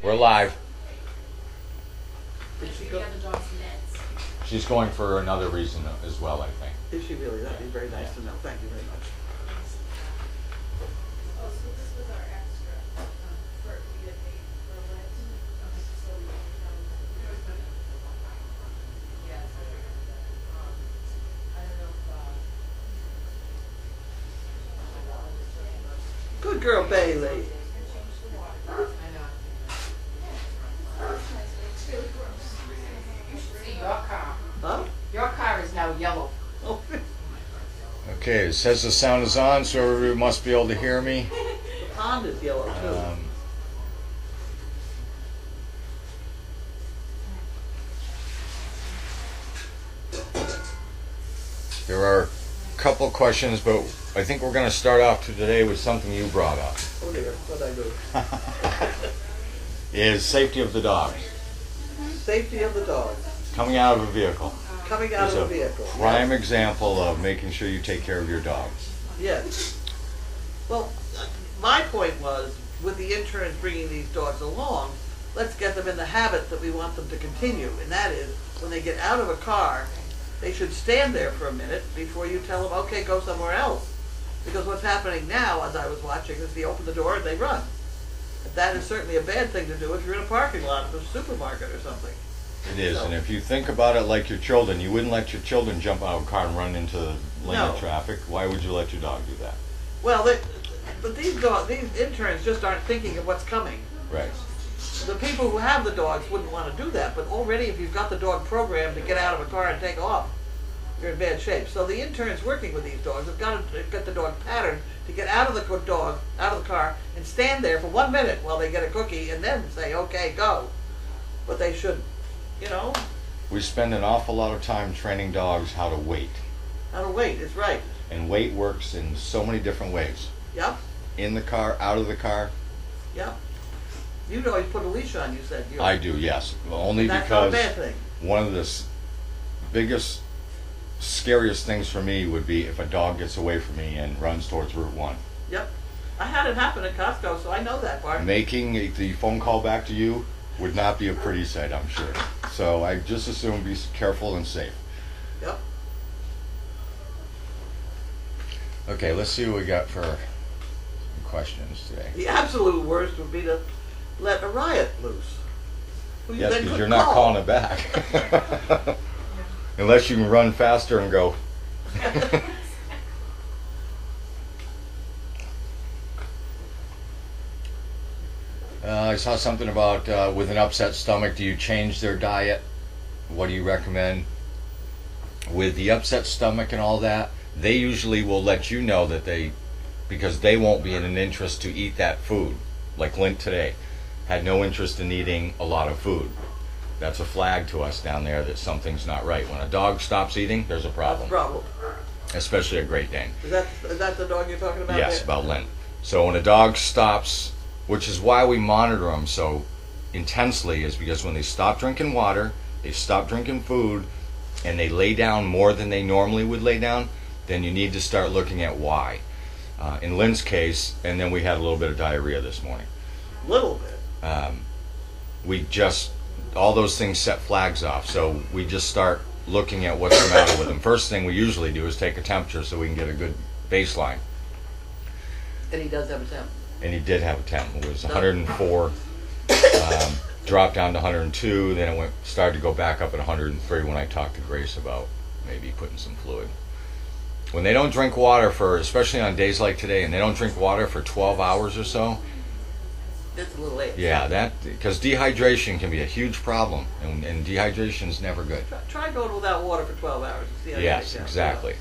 We're live. Did she go? The dog's meds. She's going for another reason as well, I think. Is she really? That'd be very nice to know. Thank you very much. Oh, so this was our extra, for, we get paid for what? So we, yes, I remember that. I don't know if, Good girl, Bailey. I know. It's really gross. You should see your car. Huh? Your car is now yellow. Oh, Okay, it says the sound is on, so everybody must be able to hear me. the pond is yellow too. There are a couple questions, but I think we're going to start off today with something you brought up. Oh dear, what'd I do? Is safety of the dogs. Safety of the dog. Coming out of a vehicle Coming out is of the a vehicle. prime example of making sure you take care of your dogs. Yes. Well, my point was, with the interns bringing these dogs along, let's get them in the habit that we want them to continue, and that is, when they get out of a car, they should stand there for a minute before you tell them, okay, go somewhere else. Because what's happening now, as I was watching, is they open the door and they run. That is certainly a bad thing to do if you're in a parking lot of a supermarket or something. It is, So- and if you think about it like your children, you wouldn't let your children jump out of a car and run into the lane of No. traffic. Why would you let your dog do that? Well, but these interns just aren't thinking of what's coming. Right. The people who have the dogs wouldn't want to do that, but already if you've got the dog programmed to get out of a car and take off, you're in bad shape. So the interns working with these dogs have got to get the dog patterned to get out of the car, and stand there for 1 minute while they get a cookie, and then say, okay, go. But they should, We spend an awful lot of time training dogs how to wait. how to wait. It's right. And wait works in so many different ways. Yep, In the car, out of the car. yep. You'd always put a leash on, you said. I do, yes. Only That's not a because bad thing. one of the biggest, scariest things for me would be if a dog gets away from me and runs towards Route 1. Yep. I had it happen at Costco, so I know that part. Making the phone call back to you would not be a pretty sight, I'm sure. So I just assume be careful and safe. Yep. Okay, let's see what we got for questions today. The absolute worst would be to let a riot loose. Who you Yes, then because could you're not call. calling it back. Unless you can run faster and go. I saw something about with an upset stomach, do you change their diet? What do you recommend? With the upset stomach and all that, they usually will let you know that because they won't be in an interest to eat that food. Like Lint today, had no interest in eating a lot of food. That's a flag to us down there that something's not right. When a dog stops eating, there's a problem. Problem. Especially a Great Dane. Is that the dog you're talking about? Yes, there? about Lint. So when a dog stops, which is why we monitor them so intensely, is because when they stop drinking water, they stop drinking food, and they lay down more than they normally would lay down, then you need to start looking at why. In Lynn's case, and then we had a little bit of diarrhea this morning. Little bit. All those things set flags off, so we just start looking at what's the matter with them. First thing we usually do is take a temperature so we can get a good baseline. And he does have a temp. And he did have a temp. It was 104, dropped down to 102, then it started to go back up at 103 when I talked to Grace about maybe putting some fluid. When they don't drink water especially on days like today, and they don't drink water for 12 hours or so, It's a little late. yeah, because dehydration can be a huge problem, and dehydration's never good. Try going without water for 12 hours and see how Yes, you get exactly.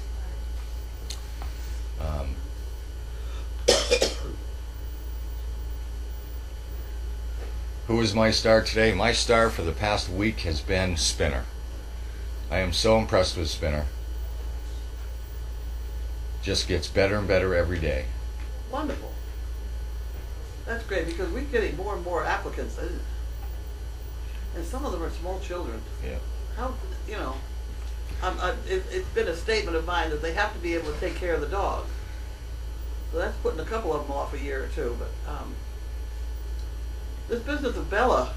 Who is my star today? My star for the past week has been Spinner. I am so impressed with Spinner. Just gets better and better every day. Wonderful. That's great because we're getting more and more applicants. And some of them are small children. Yeah. How, it's been a statement of mine that they have to be able to take care of the dog. So that's putting a couple of them off a year or two, but this business of Bella,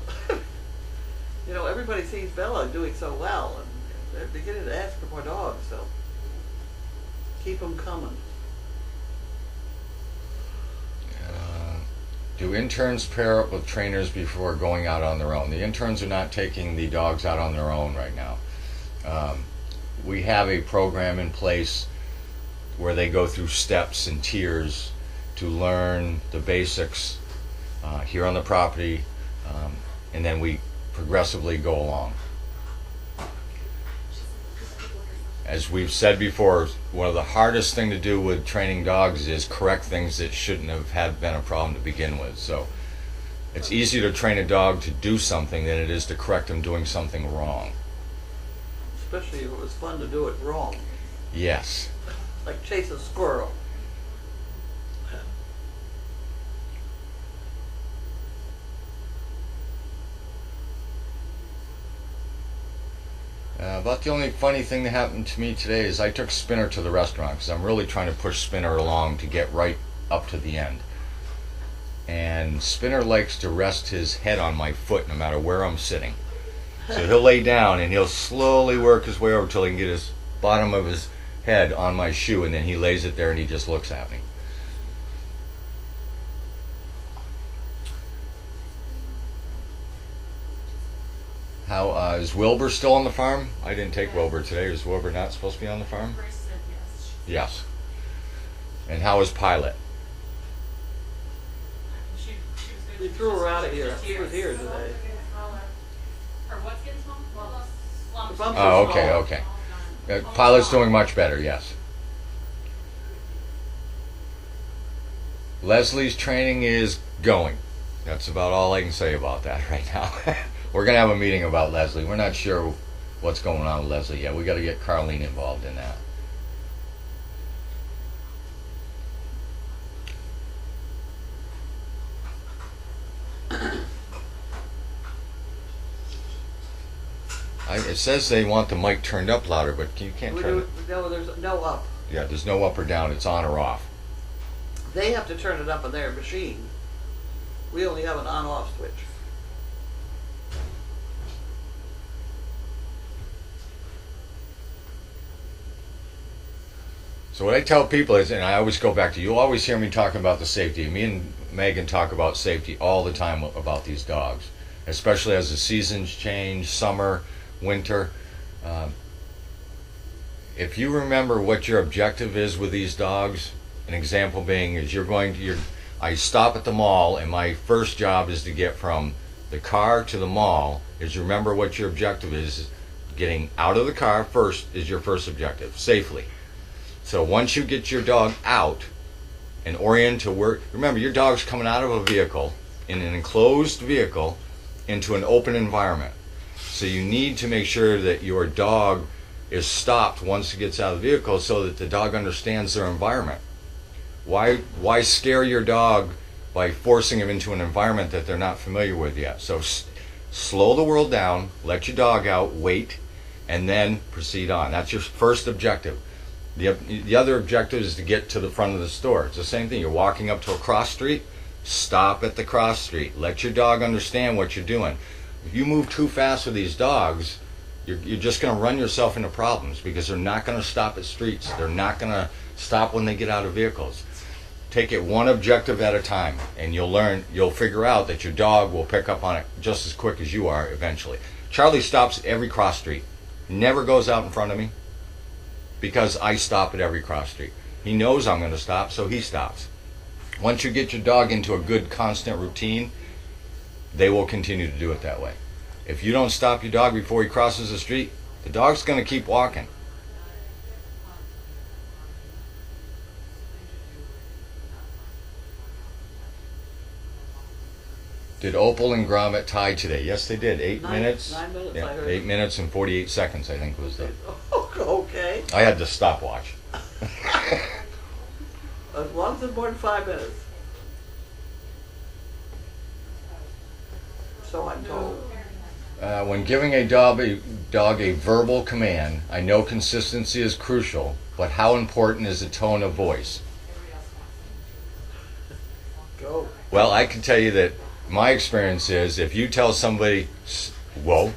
you know, everybody sees Bella doing so well, and they're beginning to ask for more dogs, so keep them coming. Do interns pair up with trainers before going out on their own? The interns are not taking the dogs out on their own right now. We have a program in place where they go through steps and tiers to learn the basics here on the property, and then we progressively go along. As we've said before, one of the hardest thing to do with training dogs is correct things that shouldn't have been a problem to begin with. So it's easier to train a dog to do something than it is to correct them doing something wrong. Especially if it was fun to do it wrong, Yes. like chase a squirrel. About the only funny thing that happened to me today is I took Spinner to the restaurant because I'm really trying to push Spinner along to get right up to the end. And Spinner likes to rest his head on my foot no matter where I'm sitting. So he'll lay down and he'll slowly work his way over till he can get his bottom of his head on my shoe, and then he lays it there and he just looks at me. How is Wilbur still on the farm? I didn't take Wilbur today. Is Wilbur not supposed to be on the farm? Grace said yes. Yes. And how is Pilot? She was good. They threw her out of here. Just She was here today. Or what's getting small? Lumps. The bumps Oh, are okay, small. okay. Pilot's doing much better, yes. Leslie's training is going. That's about all I can say about that right now. We're going to have a meeting about Leslie. We're not sure what's going on with Leslie yet. We got to get Carlene involved in that. It says they want the mic turned up louder, but you can't turn it. No, there's no up. Yeah, there's no up or down. It's on or off. They have to turn it up on their machine. We only have an on-off switch. So what I tell people is, and I always go back to, you'll always hear me talking about the safety. Me and Megan talk about safety all the time about these dogs, especially as the seasons change, summer, winter. If you remember what your objective is with these dogs, an example being is I stop at the mall and my first job is to get from the car to the mall, is remember what your objective is. Getting out of the car first is your first objective, safely. So once you get your dog out and orient to where, remember your dog's coming out of a vehicle, in an enclosed vehicle, into an open environment. So you need to make sure that your dog is stopped once it gets out of the vehicle so that the dog understands their environment. Why scare your dog by forcing him into an environment that they're not familiar with yet? So slow the world down, let your dog out, wait, and then proceed on. That's your first objective. The other objective is to get to the front of the store. It's the same thing. You're walking up to a cross street, stop at the cross street. Let your dog understand what you're doing. If you move too fast with these dogs, you're just going to run yourself into problems because they're not going to stop at streets. They're not going to stop when they get out of vehicles. Take it one objective at a time, and you'll figure out that your dog will pick up on it just as quick as you are eventually. Charlie stops at every cross street. Never goes out in front of me because I stop at every cross street. He knows I'm going to stop, so he stops. Once you get your dog into a good constant routine, they will continue to do it that way. If you don't stop your dog before he crosses the street, the dog's going to keep walking. Did Opal and Gromit tie today? Yes, they did. 8 minutes. 9 minutes, Yeah, I heard. 8 minutes and 48 seconds, I think was the. Okay. I had the stopwatch. As long as it's more than 5 minutes. So I'm told. When giving a dog a verbal command, I know consistency is crucial, but how important is the tone of voice? Go. Well, I can tell you that my experience is if you tell somebody, whoa,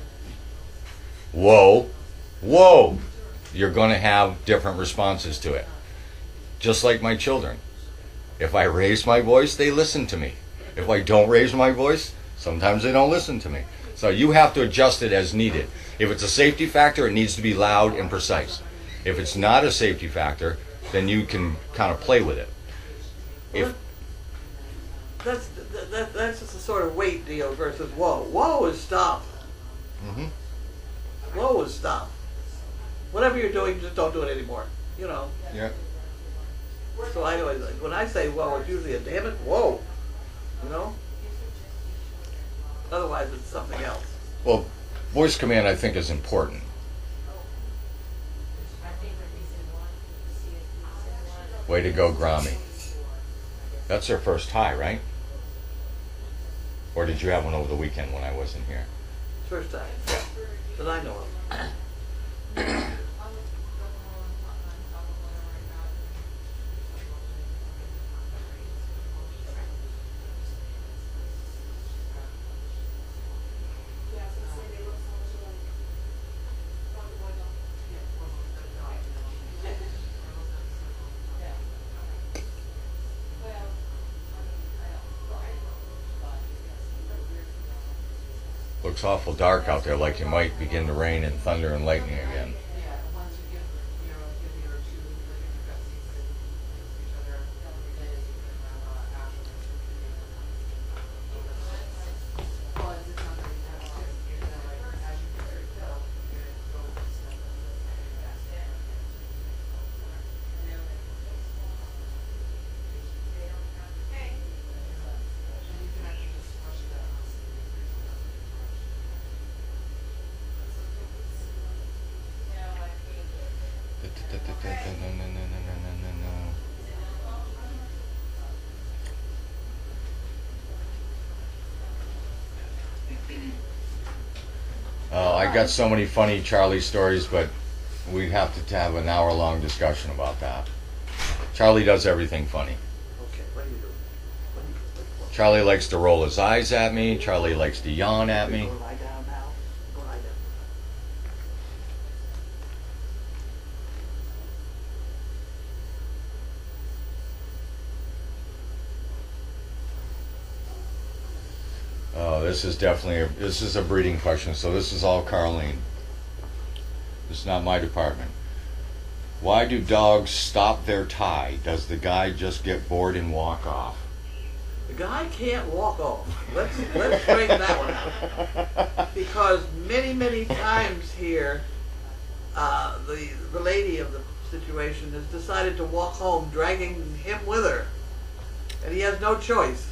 whoa, whoa, you're going to have different responses to it. Just like my children. If I raise my voice, they listen to me. If I don't raise my voice, sometimes they don't listen to me. So you have to adjust it as needed. If it's a safety factor, it needs to be loud and precise. If it's not a safety factor, then you can kind of play with it. If That's just a sort of wait deal versus whoa. Whoa is stop. mm-hmm. Whoa is stop. Whatever you're doing, just don't do it anymore. You know. Yeah. So I always, like, when I say whoa, it's usually a damn it, whoa. You know? Otherwise, it's something else. Well, voice command I think is important. Way to go, Grammy. That's their first tie, right? Or did you have one over the weekend when I wasn't here? First time. That I know of. Looks awful dark out there, like it might begin to rain and thunder and lightning again. I got so many funny Charlie stories, but we'd have to have an hour-long discussion about that. Charlie does everything funny. Okay, what do you do? Charlie likes to roll his eyes at me. Charlie likes to yawn at me. Go lie down now. Go lie down. Oh, this is definitely this is a breeding question. So this is all Carlene. This is not my department. Why do dogs stop their tie? Does the guy just get bored and walk off? The guy can't walk off. Let's straighten that one out. Because many times here, the lady of the situation has decided to walk home, dragging him with her, and he has no choice.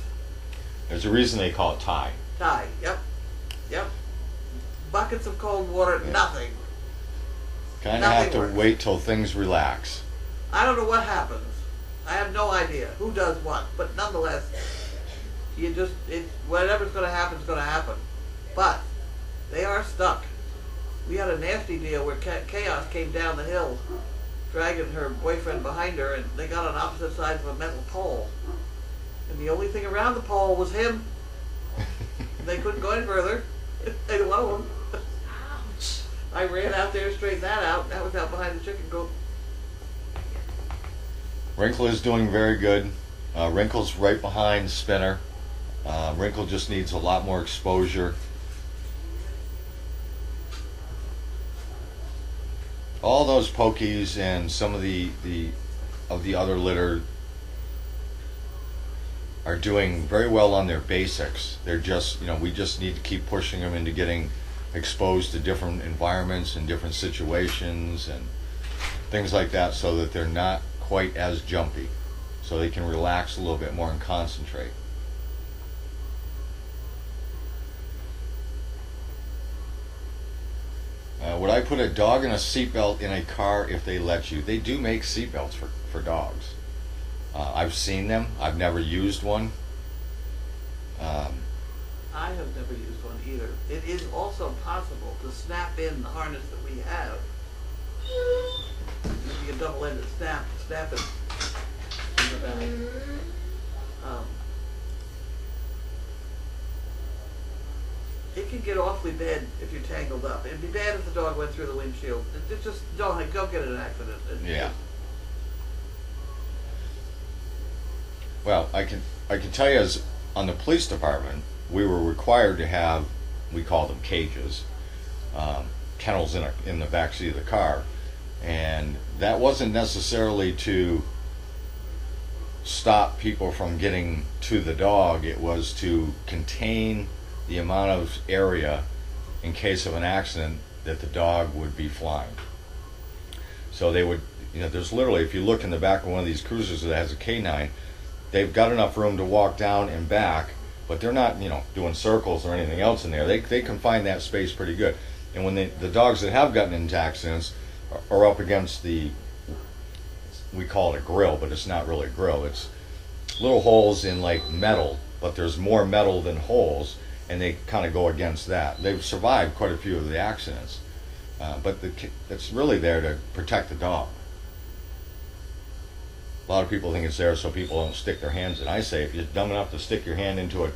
There's a reason they call it tie. Tie. Yep. Buckets of cold water. Yeah. Nothing. Kind of Nothing have to works. wait till things relax. I don't know what happens. I have no idea who does what, but nonetheless, whatever's going to happen is going to happen. But they are stuck. We had a nasty deal where Chaos came down the hill, dragging her boyfriend behind her, and they got on opposite sides of a metal pole. And the only thing around the pole was him. They couldn't go any further. Either one of them. I ran out there, straightened that out. That was out behind the chicken coop. Wrinkle is doing very good. Wrinkle's right behind Spinner. Wrinkle just needs a lot more exposure. All those pokies and some of the other litter are doing very well on their basics. They're just, we just need to keep pushing them into getting exposed to different environments and different situations and things like that so that they're not quite as jumpy, so they can relax a little bit more and concentrate. Would I put a dog in a seatbelt in a car if they let you? They do make seatbelts for dogs. I've seen them. I've never used one. I have never used one either. It is also possible to snap in the harness that we have. Maybe a double-ended snap it in the back. it can get awfully bad if you're tangled up. It'd be bad if the dog went through the windshield. It just, don't get in an accident. Yeah. Well, I can tell you, as on the police department, we were required to have, we call them cages, kennels in the back seat of the car, and that wasn't necessarily to stop people from getting to the dog. It was to contain the amount of area in case of an accident that the dog would be flying. So they would, there's literally, if you look in the back of one of these cruisers that has a canine, they've got enough room to walk down and back, but they're not, doing circles or anything else in there. They can find that space pretty good. And when the dogs that have gotten into accidents are up against the, we call it a grill, but it's not really a grill. It's little holes in like metal, but there's more metal than holes, and they kind of go against that. They've survived quite a few of the accidents, but it's really there to protect the dog. A lot of people think it's there so people don't stick their hands in. I say, if you're dumb enough to stick your hand into a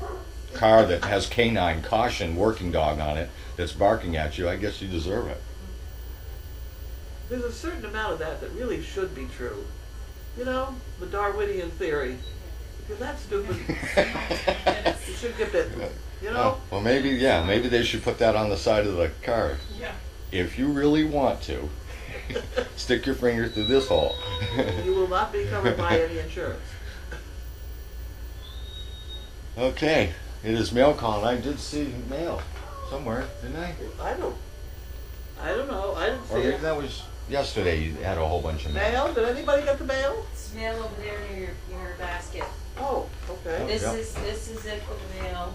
car that has canine caution working dog on it that's barking at you, I guess you deserve it. There's a certain amount of that really should be true. The Darwinian theory. If you're that stupid, you should get bitten. Well, maybe they should put that on the side of the car. Yeah. If you really want to, stick your finger through this hole. You will not be covered by any insurance. Okay, it is mail call, and I did see mail somewhere, didn't I? I don't know. I didn't see Or maybe it. that was yesterday. You had a whole bunch of mail. Mail? Did anybody get the mail? It's mail over there near your basket. Oh, okay. This Yep. this is it for the mail.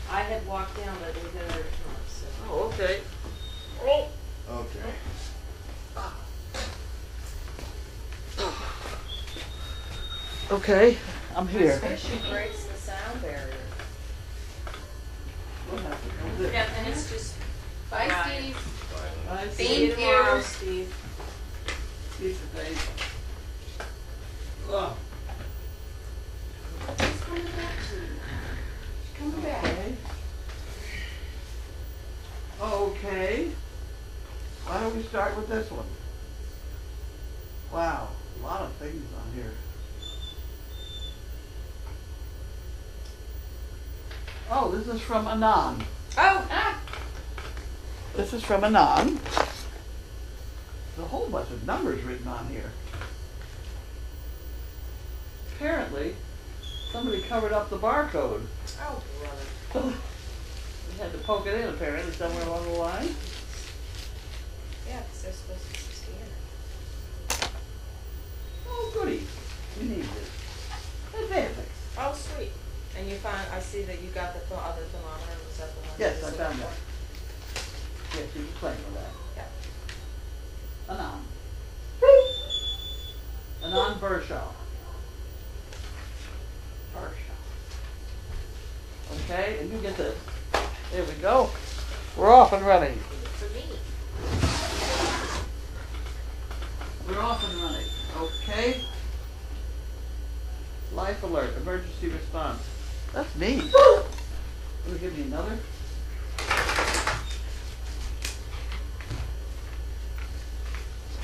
I had walked down, but we got it tomorrow, so. Oh, okay. Oh. Okay. Okay, I'm here. Especially breaks the sound barrier. What happened? Was it- Yeah, and it's just. Bye, Right. Steve. I see. See you Thank tomorrow, you. Steve. Piece of paper. Oh. He's coming back to you. Coming back. Okay. Okay. Why don't we start with this one? Wow, a lot of things on here. Oh, this is from Anon. Oh, This is from Anon. There's a whole bunch of numbers written on here. Apparently, somebody covered up the barcode. oh, brother. We had to poke it in apparently somewhere along the line. Yeah, because they're supposed to scan it. Oh, goody. We need this. Advantage. Oh, sweet. And you found, I see that you got the other thermometer, was that the one? Yes, you I was found looking that. for? Yes, you can play with that. Yeah. Anon. Anon Bershaw. Okay, and you get this. There we go. We're off and running. For me. We're off and running. Okay. Life alert, emergency response. That's me. Will you give me another?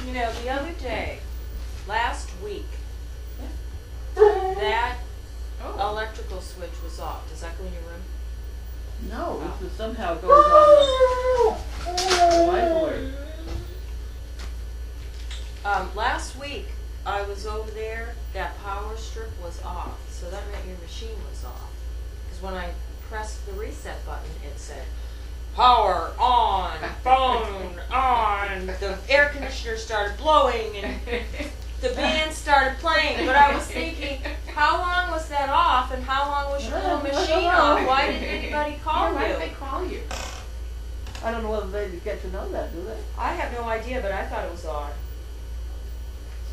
The other day, last week, that electrical switch was off. Does that go in your room? No, this is somehow goes on the life alert. Last week, I was over there, that power strip was off, so that meant your machine was off. Because when I pressed the reset button, it said, power on, phone on, the air conditioner started blowing, and the band started playing, but I was thinking, how long was that off, and how long was your little machine off? Why didn't anybody call Why did you? they call you? I don't know whether they get to know that, do they? I have no idea, but I thought it was odd.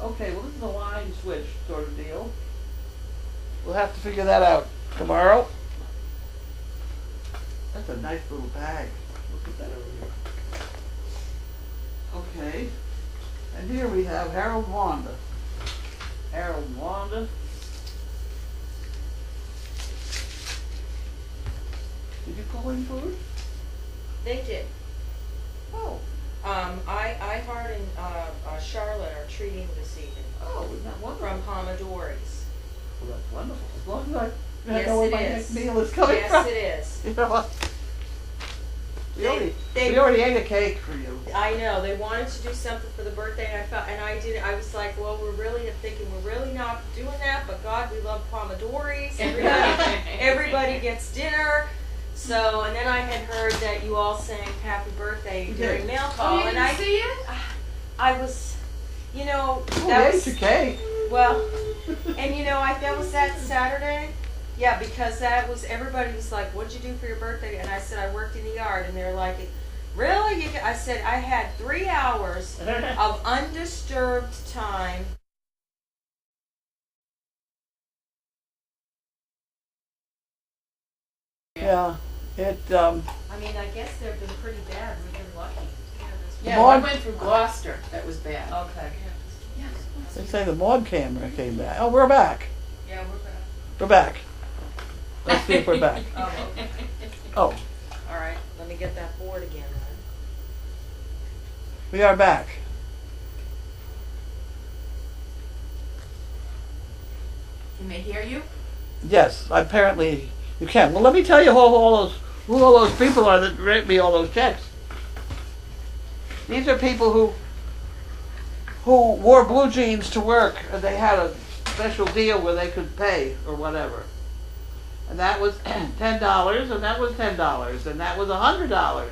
Okay, well, this is a line switch sort of deal. We'll have to figure that out tomorrow. That's a nice little bag. Look at that over here. Okay. And here we have Harold Wanda. Harold Wanda. Did you call in food? They did. Oh, iHeart and Charlotte are treating this evening oh, isn't that wonderful? from Pomodori's. Well, that's wonderful. As long as I Yes, know where it my is. next meal is coming Yes, from. it is. You know what? They- We already ate a cake for you. I know, they wanted to do something for the birthday, and I was like, well, we're really not doing that, but God, we love Pomodori's, everybody gets dinner. So, and then I had heard that you all sang happy birthday We during did. mail Oh, call, you and didn't see it? I was, you know, Oh, that we was, ate your cake. well, and you know, that was that Saturday. Yeah, because that was, everybody was like, what'd you do for your birthday? And I said, I worked in the yard. And they're like, really? I said, I had 3 hours of undisturbed time. Yeah, I mean, I guess they've been pretty bad. We've been lucky. Yeah, Maud- I went through Gloucester. That was bad. Okay. they say the Maud camera came back. Oh, we're back. Yeah, we're back. We're back. Let's see if we're back. Oh, okay. Oh, All right. Let me get that board again then. we are back. Can they hear you? Yes, apparently you can. Well, let me tell you who all those people are that write me all those checks. These are people who wore blue jeans to work, and they had a special deal where they could pay or whatever. And that was $10, and that was $10, and that was $100,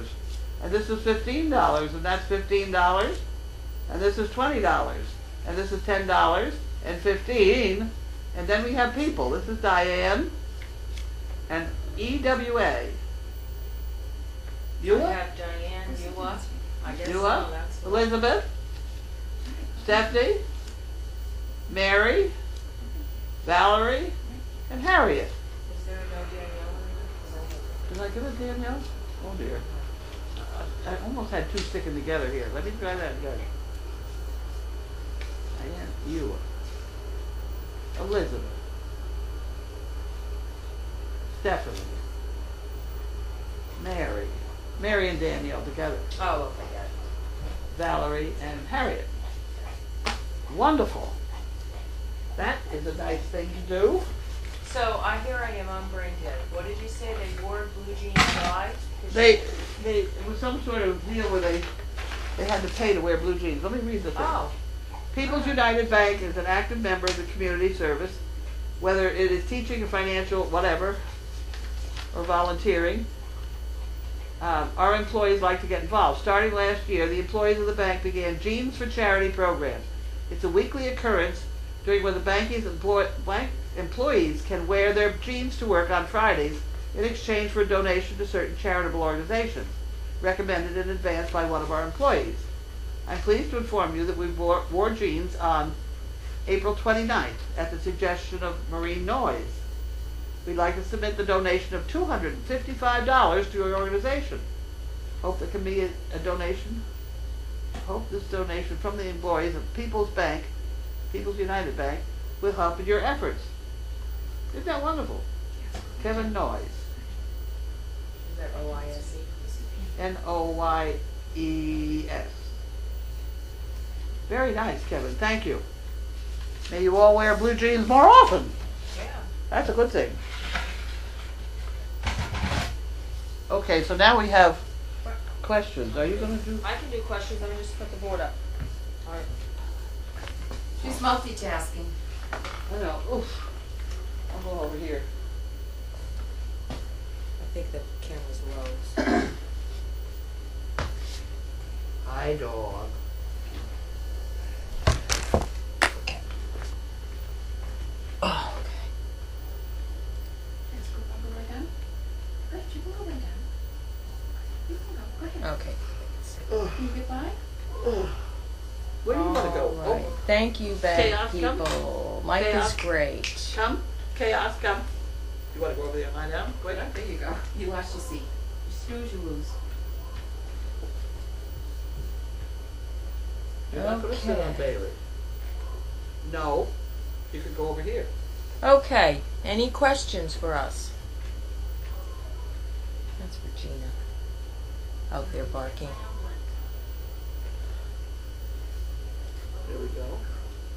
and this is $15, and that's $15, and this is $20, and this is $10 and $15, and then we have people. This is Diane and EWA. I Eula? have Diane, Eula. I guess Eula? so. That's the Elizabeth? Stephanie? Mary? Valerie? And Harriet. Is there no Danielle? Did I give it Danielle? Oh dear. I almost had two sticking together here. Let me try that again. Diane, Eula. Elizabeth. Stephanie. Mary. Mary and Danielle together. Oh, okay, got it. Valerie and Harriet. Wonderful. That is a nice thing to do. So here I am on brain dead. What did you say? They wore blue jeans why? It was some sort of deal where they had to pay to wear blue jeans. Let me read the thing. Oh, People's United Bank is an active member of the community service, whether it is teaching or financial, whatever, or volunteering. Our employees like to get involved. Starting last year, the employees of the bank began Jeans for Charity program. It's a weekly occurrence during when the bank employees can wear their jeans to work on Fridays in exchange for a donation to certain charitable organizations, recommended in advance by one of our employees. I'm pleased to inform you that we wore jeans on April 29th at the suggestion of Marine Noise. We'd like to submit the donation of $255 to your organization. Hope there can be a donation. Hope this donation from the employees of People's United Bank, will help in your efforts. Isn't that wonderful? Kevin Noyes. is that OISE? Noyes. Very nice, Kevin. Thank you. May you all wear blue jeans more often. Yeah. That's a good thing. Okay, so now we have questions. Are you going to do? I can do questions. Let me just put the board up. All right. She's multitasking. I know. Oof. I'll go over here. I think the camera's low. Hi, dog. Oh, okay. Let's go lie down. Great, you can go lie down. You can go. Go ahead. Okay. Can you get by? Where do you want to go? All right. Thank you, bad Chaos, come. people. Mike Chaos. is great. Come. Chaos, come. You want to go over there and lie down? Go ahead. There you go. You lost your seat. You snooze, you lose. You're not going to sit on Okay. Bailey. No. You can go over here. Okay. Any questions for us? That's Regina. out there barking. There we go.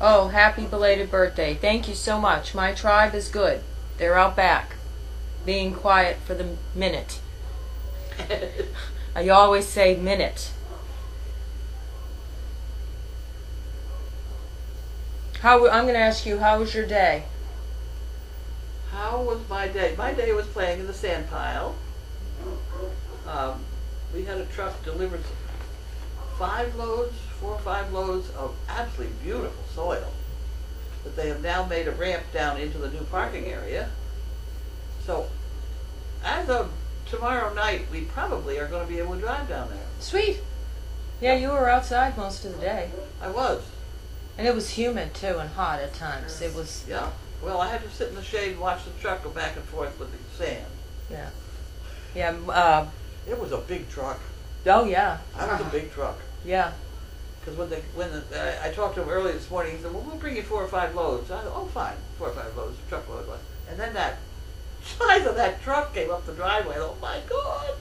Oh, happy belated birthday. Thank you so much. My tribe is good. They're out back, being quiet for the minute. I always say minute. I'm going to ask you, how was your day? How was my day? My day was playing in the sand pile. We had a truck delivered 4 or 5 loads of absolutely beautiful soil that they have now made a ramp down into the new parking area. So as of tomorrow night, we probably are going to be able to drive down there. Sweet. Yeah, you were outside most of the day. I was. And it was humid too and hot at times. It was, Yeah. Well, I had to sit in the shade and watch the truck go back and forth with the sand. yeah. Yeah, It was a big truck. oh yeah, That was a big truck. yeah. Because I talked to him early this morning, he said, well, we'll bring you 4 or 5 loads. I said, oh, fine, 4 or 5 loads, truckload was. And then that size of that truck came up the driveway. Oh my God!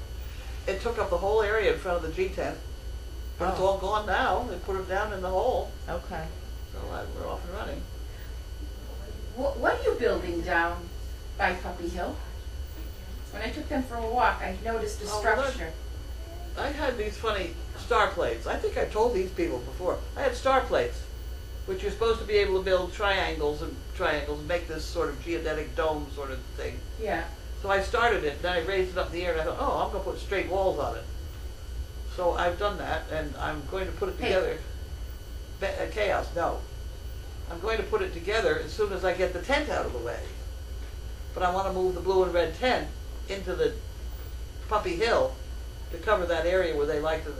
It took up the whole area in front of the G tent. But it's Oh. all gone now. They put it down in the hole. Okay. So we're off and running. What are you building down by Puppy Hill? When I took them for a walk, I noticed a Oh, well, structure. I had these funny star plates. I think I told these people before. I had star plates, which you're supposed to be able to build triangles and make this sort of geodetic dome sort of thing. Yeah. So I started it, then I raised it up in the air, and I thought, oh, I'm going to put straight walls on it. So I've done that, and I'm going to put it Hey. together. Chaos, no. I'm going to put it together as soon as I get the tent out of the way. But I want to move the blue and red tent into the Puppy Hill to cover that area where they like to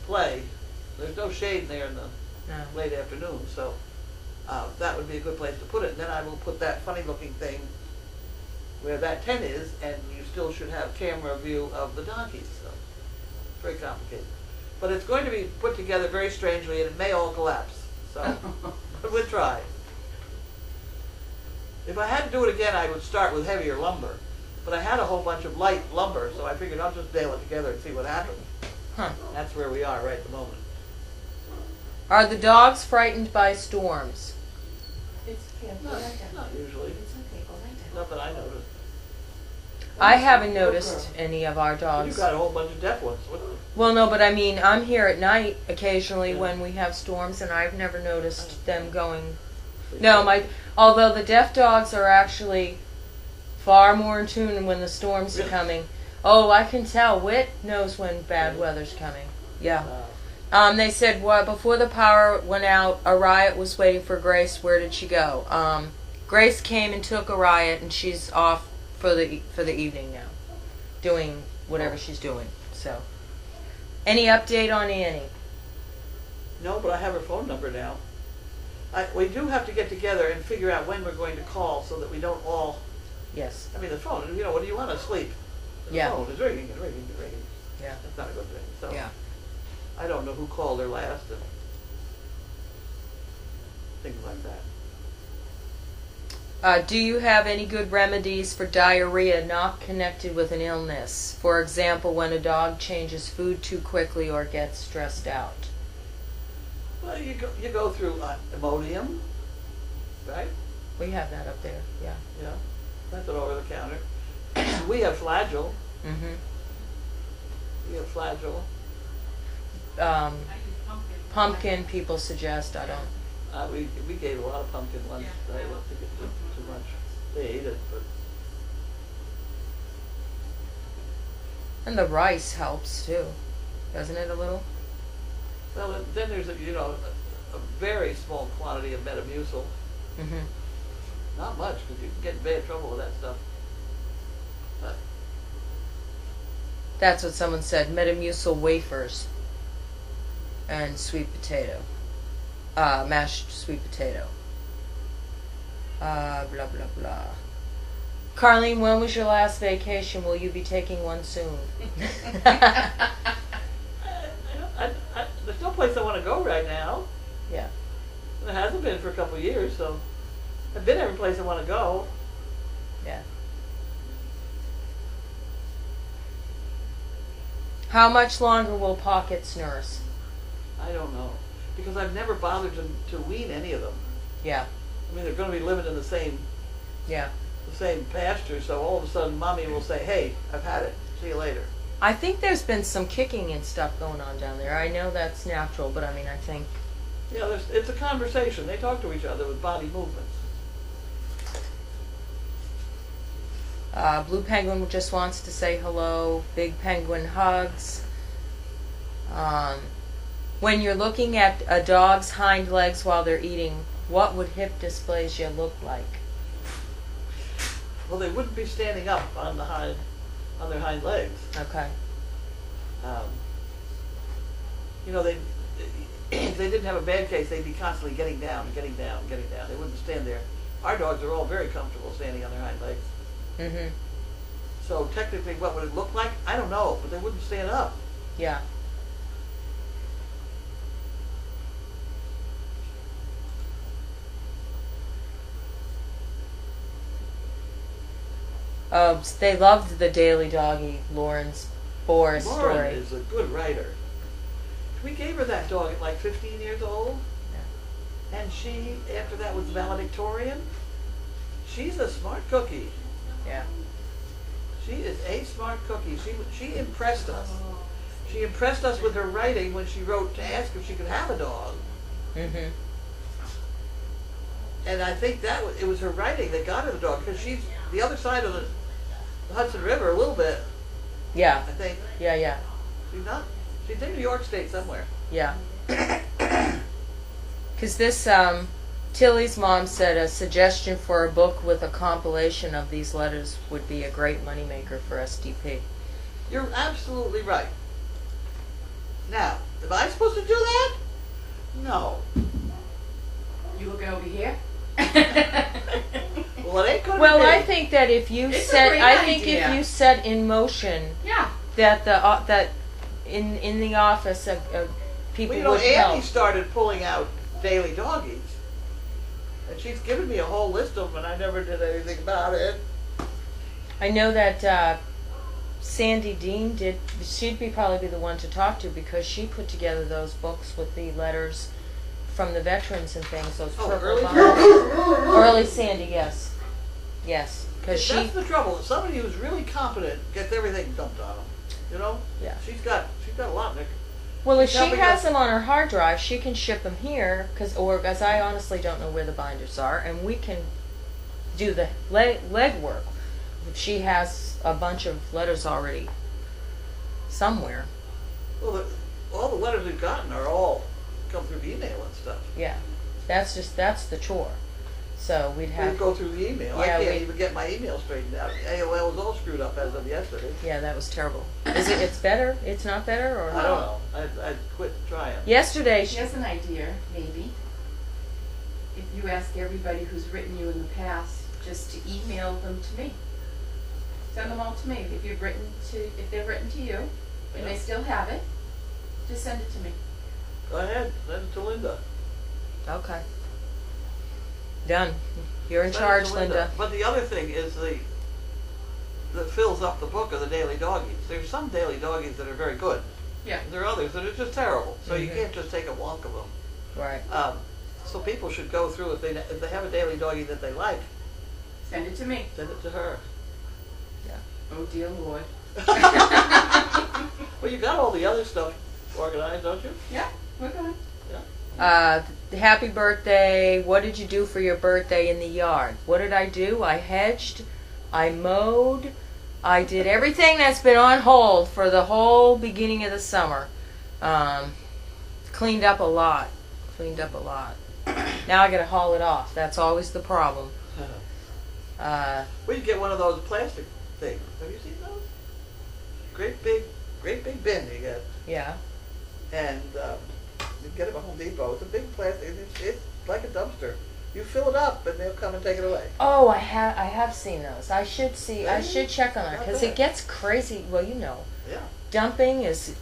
play. There's no shade in there in the No. late afternoon, so that would be a good place to put it. And then I will put that funny looking thing where that tent is, and you still should have camera view of the donkeys. So very complicated. But it's going to be put together very strangely, and it may all collapse. So but we'll try. If I had to do it again, I would start with heavier lumber. But I had a whole bunch of light lumber, so I figured I'll just nail it together and see what happens. Huh. That's where we are right at the moment. Are the dogs frightened by storms? It's okay. Not usually. It's okay. Go right down. Not that I noticed. I haven't noticed any of our You've dogs. got a whole bunch of deaf ones. Well, no, but I mean, I'm here at night occasionally when we have storms, and I've never noticed them going. No, although the deaf dogs are actually far more in tune when the storms are Really? coming. Oh, I can tell. Wit knows when bad weather's coming. Yeah. They said, well, before the power went out, a riot was waiting for Grace. Where did she go? Grace came and took a riot, and she's off for the evening now, doing whatever she's doing. So, any update on Annie? No, but I have her phone number now. We do have to get together and figure out when we're going to call so that we don't all. Yes. I mean, the phone. You know, what do you want to sleep? The Yeah. phone is ringing and ringing and ringing. Yeah. That's not a good thing. So Yeah. I don't know who called her last and things like that. Do you have any good remedies for diarrhea not connected with an illness? For example, when a dog changes food too quickly or gets stressed out. Well, you go through Imodium, right? We have that up there. Yeah. Yeah, that's it over the counter. We have Flagyl. Mm-hmm. We have Flagyl. Pumpkin people suggest. I don't. We gave a lot of pumpkin once. I don't think it did too much. They ate it, but And the rice helps too, doesn't it a little? well, then there's a very small quantity of Metamucil. Mm-hmm. Not much, because you can get in bad trouble with that stuff. But That's what someone said. Metamucil wafers and sweet potato, mashed sweet potato. Blah blah blah. Carlene, when was your last vacation? Will you be taking one soon? there's no place I want to go right now. Yeah. It hasn't been for a couple of years, so I've been every place I want to go. Yeah. How much longer will Pockets nurse? I don't know, because I've never bothered to wean any of them. Yeah, I mean, they're going to be living in the same yeah. pasture, so all of a sudden mommy will say, hey, I've had it, see you later. I think there's been some kicking and stuff going on down there. I know that's natural, but I mean, I think, Yeah, it's a conversation. They talk to each other with body movements. Blue Penguin just wants to say hello. Big Penguin hugs. When you're looking at a dog's hind legs while they're eating, what would hip dysplasia look like? Well, they wouldn't be standing up on their hind legs. Okay. You know, if they didn't have a bad case, they'd be constantly getting down, getting down, getting down. They wouldn't stand there. Our dogs are all very comfortable standing on their hind legs. Mm-hmm. So technically, what would it look like? I don't know, but they wouldn't stand up. Yeah. They loved the Daily Doggy, Lauren's Boris Lauren story. is a good writer. We gave her that dog at like 15 years old, and she, after that, was valedictorian. She's a smart cookie. Yeah. She is a smart cookie. She impressed us. She impressed us with her writing when she wrote to ask if she could have a dog. Mm-hmm. And I think it was her writing that got her the dog, because she's the other side of the Hudson River a little bit, Yeah. I think. Yeah, yeah. She's in New York State somewhere. Yeah. Because this, Tilly's mom said a suggestion for a book with a compilation of these letters would be a great moneymaker for SDP. You're absolutely right. Now, am I supposed to do that? No. You looking over here? Well, it ain't gonna Well, be. I think that if you It's a set, great I think idea. if you set in motion Yeah. that that in the office people Well, you know, would Andy help. started pulling out daily doggies. And she's given me a whole list of them, and I never did anything about it. I know that Sandy Dean did. She'd probably be the one to talk to because she put together those books with the letters from the veterans and things. Those Oh, purple early binders. Early Sandy, yes, yes, because she. That's the trouble. Somebody who's really competent gets everything dumped on them. You know? Yeah. She's got a lot, Nick. Well, if she helping has us. them on her hard drive, she can ship them here, because I honestly don't know where the binders are, and we can do the leg work. If she has a bunch of letters already somewhere, Well, all the letters we've gotten are all come through email and stuff. yeah, that's the chore. So we'd We have, go through the email. I Yeah, can't we- even get my email straightened out. AOL was all screwed up as of yesterday. yeah, that was terrible. It's better? It's not better, or I don't know. I quit trying. Yesterday, Here's an idea, maybe. If you ask everybody who's written you in the past, just to email them to me. Send them all to me. If they've written to you, and they Yeah. still have it, just send it to me. Go ahead. Send it to Linda. okay, done. You're in Send it charge, to Linda. But the other thing is that fills up the book of the daily doggies. There's some daily doggies that are very good. Yeah. There are others that are just terrible. So you Mhm. can't just take a wonk of them. Right. So people should go through, if they have a daily doggie that they like, Send it to me. send it to her. Oh dear Lord. Well, you got all the other stuff organized, don't you? Yeah, we're going. Happy birthday. What did you do for your birthday in the yard? What did I do? I hedged. I mowed. I did everything that's been on hold for the whole beginning of the summer. Cleaned up a lot. Now I gotta haul it off. That's always the problem. Well, you get one of those plastic things. Have you seen those? Great big bin you get. Yeah. And you get them at Home Depot. It's a big plastic. It's like a dumpster. You fill it up, and they'll come and take it away. Oh, I have seen those. I should check on that Not because bad. it gets crazy. Well, you know, Yeah. dumping is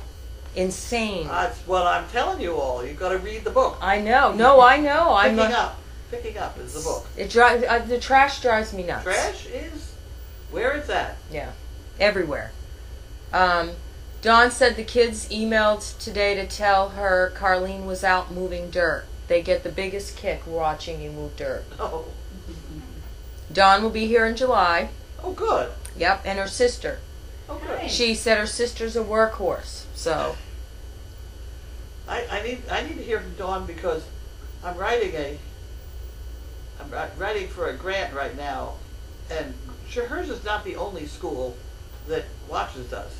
insane. That's what I'm telling you all. You've got to read the book. I know. No, I know. Picking up is the book. It drives the trash drives me nuts. Trash is where it's at. Yeah, everywhere. Dawn said the kids emailed today to tell her Carlene was out moving dirt. They get the biggest kick watching you move dirt. Oh, Dawn will be here in July. oh, good. Yep, and her sister. Oh, good. Nice. She said her sister's a workhorse. So, I need to hear from Dawn because I'm writing for a grant right now, and sure, hers is not the only school that watches us,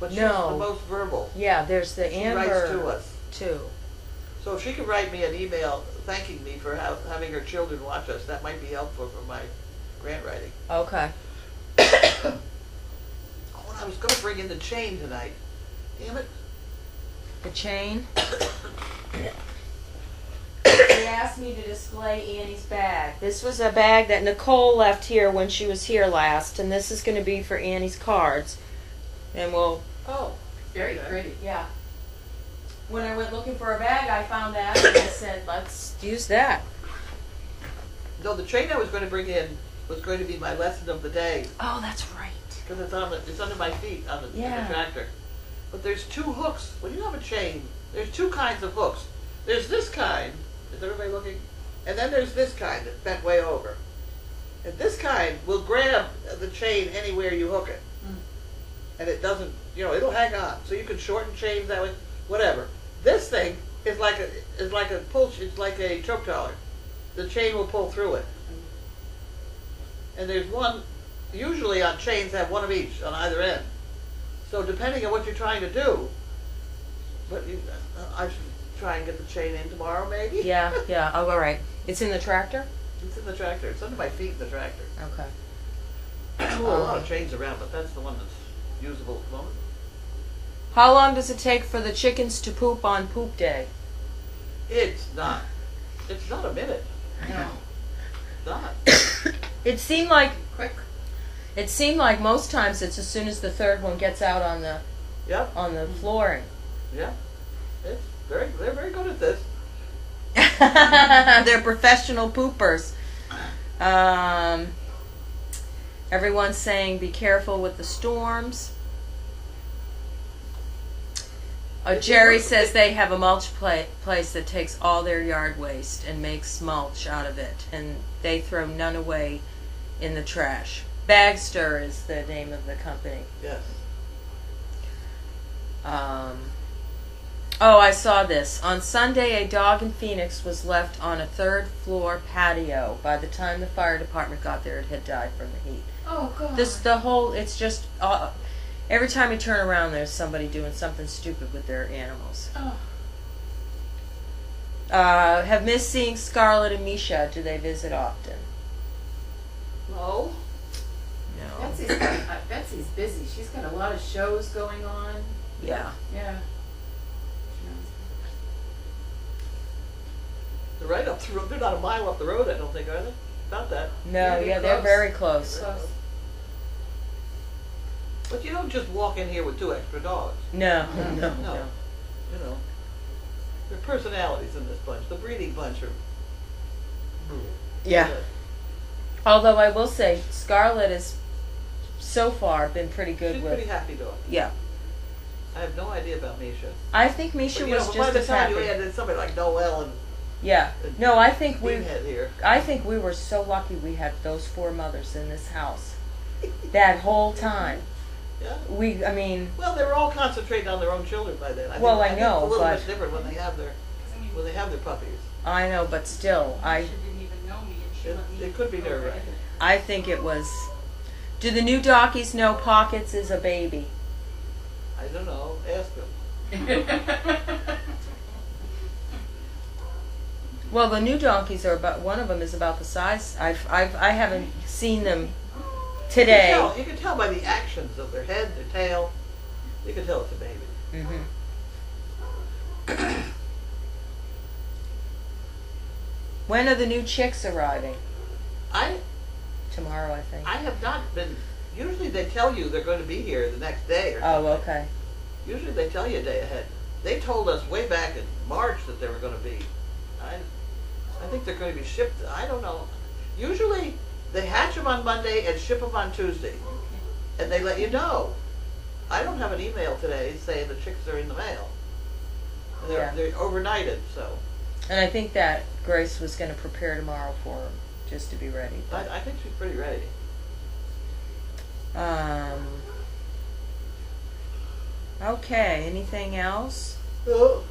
but she's No. the most verbal. yeah, there's the She Amber writes to us. too. So if she could write me an email thanking me for having her children watch us, that might be helpful for my grant writing. Okay. Oh, and I was going to bring in the chain tonight. Damn it. The chain. They asked me to display Annie's bag. This was a bag that Nicole left here when she was here last, and this is going to be for Annie's cards. And we'll, Oh, Very okay. pretty. yeah. When I went looking for a bag, I found that, and I said, let's use that. No, the chain I was going to bring in was going to be my lesson of the day Oh, that's right. because it's under my feet on the, in Yeah. the tractor. But there's two hooks. When you have a chain, there's two kinds of hooks. There's this kind. Is everybody looking? And then there's this kind that's bent way over. And this kind will grab the chain anywhere you hook it. And it doesn't, it'll hang on. So you can shorten chains that way, whatever. This thing is like a pull. It's like a choke collar. The chain will pull through it. And there's one. Usually on chains have one of each on either end. So depending on what you're trying to do, I should try and get the chain in tomorrow, maybe. Yeah, yeah. Oh, all right. It's in the tractor? It's in the tractor. It's under my feet in the tractor. Okay. There's a lot of chains around, but that's the one that's usable at the moment. How long does it take for the chickens to poop on poop day? It's not a minute. No. It's not. It seemed like Quick. most times it's as soon as the third one gets out on the Yep. flooring. Yeah. They're very good at this. They're professional poopers. Everyone's saying be careful with the storms. Jerry says they have a mulch place that takes all their yard waste and makes mulch out of it, and they throw none away in the trash. Bagster is the name of the company. Yes. Oh, I saw this. On Sunday, a dog in Phoenix was left on a third floor patio. By the time the fire department got there, it had died from the heat. Oh, God. It's just, every time you turn around, there's somebody doing something stupid with their animals. Oh. Have missed seeing Scarlett and Misha. Do they visit often? No. No. Betsy's busy. She's got a lot of shows going on. Yeah. Yeah. They're right up the road. They're not a mile up the road, I don't think, are they? About that. No, yeah, they're close. very close. Close. But you don't just walk in here with two extra dogs. No, No. no, No. no. There are personalities in this bunch. The breeding bunch are. Yeah. Although I will say, Scarlett has so far been pretty good She's a with. pretty happy dog. Yeah. I have no idea about Misha. I think Misha But, was by just the as time happy. you added somebody like Noel and Yeah. No, I think Beanhead here. we were so lucky we had those four mothers in this house. That whole time. Yeah. I mean, Well, they were all concentrating on their own children by then. Well, I think know, it's a little but- bit different when they have their puppies. I know, but still, She didn't even know me, and she let me. It could be go right nerve-wracking. I think it was. Do the new donkeys know Pockets is a baby? I don't know. Ask them. Well, the new donkeys are about. One of them is about the size. I haven't seen them today. You can tell by the actions of their head, their tail. You can tell it's a baby. Mm-hmm. When are the new chicks arriving? Tomorrow, I think. I have not been. Usually they tell you they're going to be here the next day or something. Oh, okay. Usually they tell you a day ahead. They told us way back in March that they were going to be. I think they're going to be shipped. I don't know. Usually they hatch them on Monday and ship them on Tuesday, and they let you know. I don't have an email today saying the chicks are in the mail. And Yeah. they're overnighted, so And I think that Grace was gonna prepare tomorrow for him, just to be ready. But, I think she's pretty ready. okay, anything else? Oh.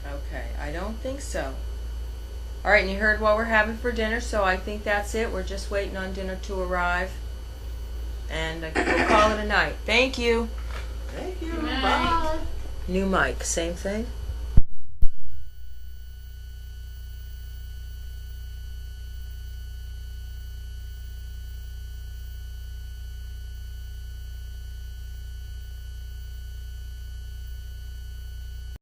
Okay, I don't think so. All right, and you heard what we're having for dinner, so I think that's it. We're just waiting on dinner to arrive. And we'll call it a night. Thank you. Thank you. Good night. Bye. New mic, same thing?